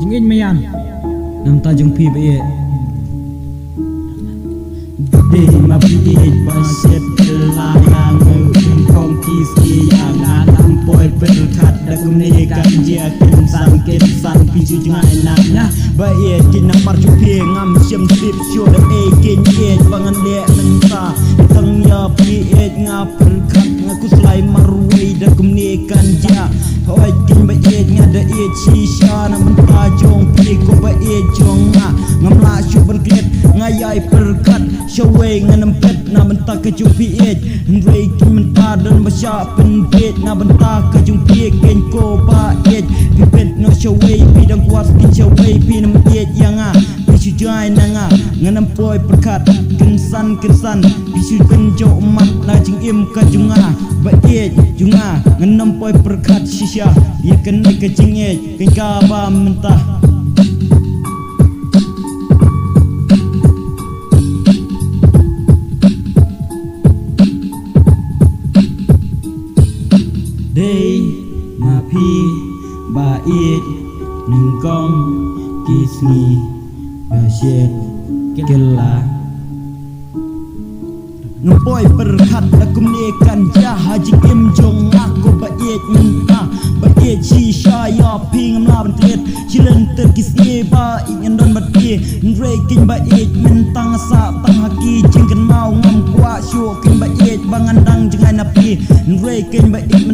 jing in mayan nam ta jung phi be de ma phi ba set la la ngin kong ki ski yang na lam poi pel khat da kum ne kan dia kin san pi ju ngai na na ba e kin na mar ju phi ngam sim sip syo da e kin e bangan le men ta tang ya pi e nga pel khat nga ku slai marwei da kum ne kan dia hoi kin ba e nga da e chi sha na men ta jong pi ko ba e jong ngam la shu ban klet nga yai pel khat shaway nganam pet na benta ke jung PH Nrei kin menta dan basya penpet na benta ke jung PH ken ko ba h pipet no shaway bidang kuat kin shaway pinam h yang bisu jai nanga nganam poi perkat kensan bisu kenjo mat na jing im ka junga ba h junga nganam poi perkat shisha ya ken ke jing h ken ka ba menta Day ma phi ba it ning kong kismi ba shet kella Ngepoi perhat lakum ne kan ja haji kim jong aku ba it menta ba it chi sha ya ping la ban tlet chilen ter kisni ba ingin don ba ti nre kin ba it mentang sa tang haki jing kan mau ngam kwa shu kin ba it bangan dang jangan api nre kin ba it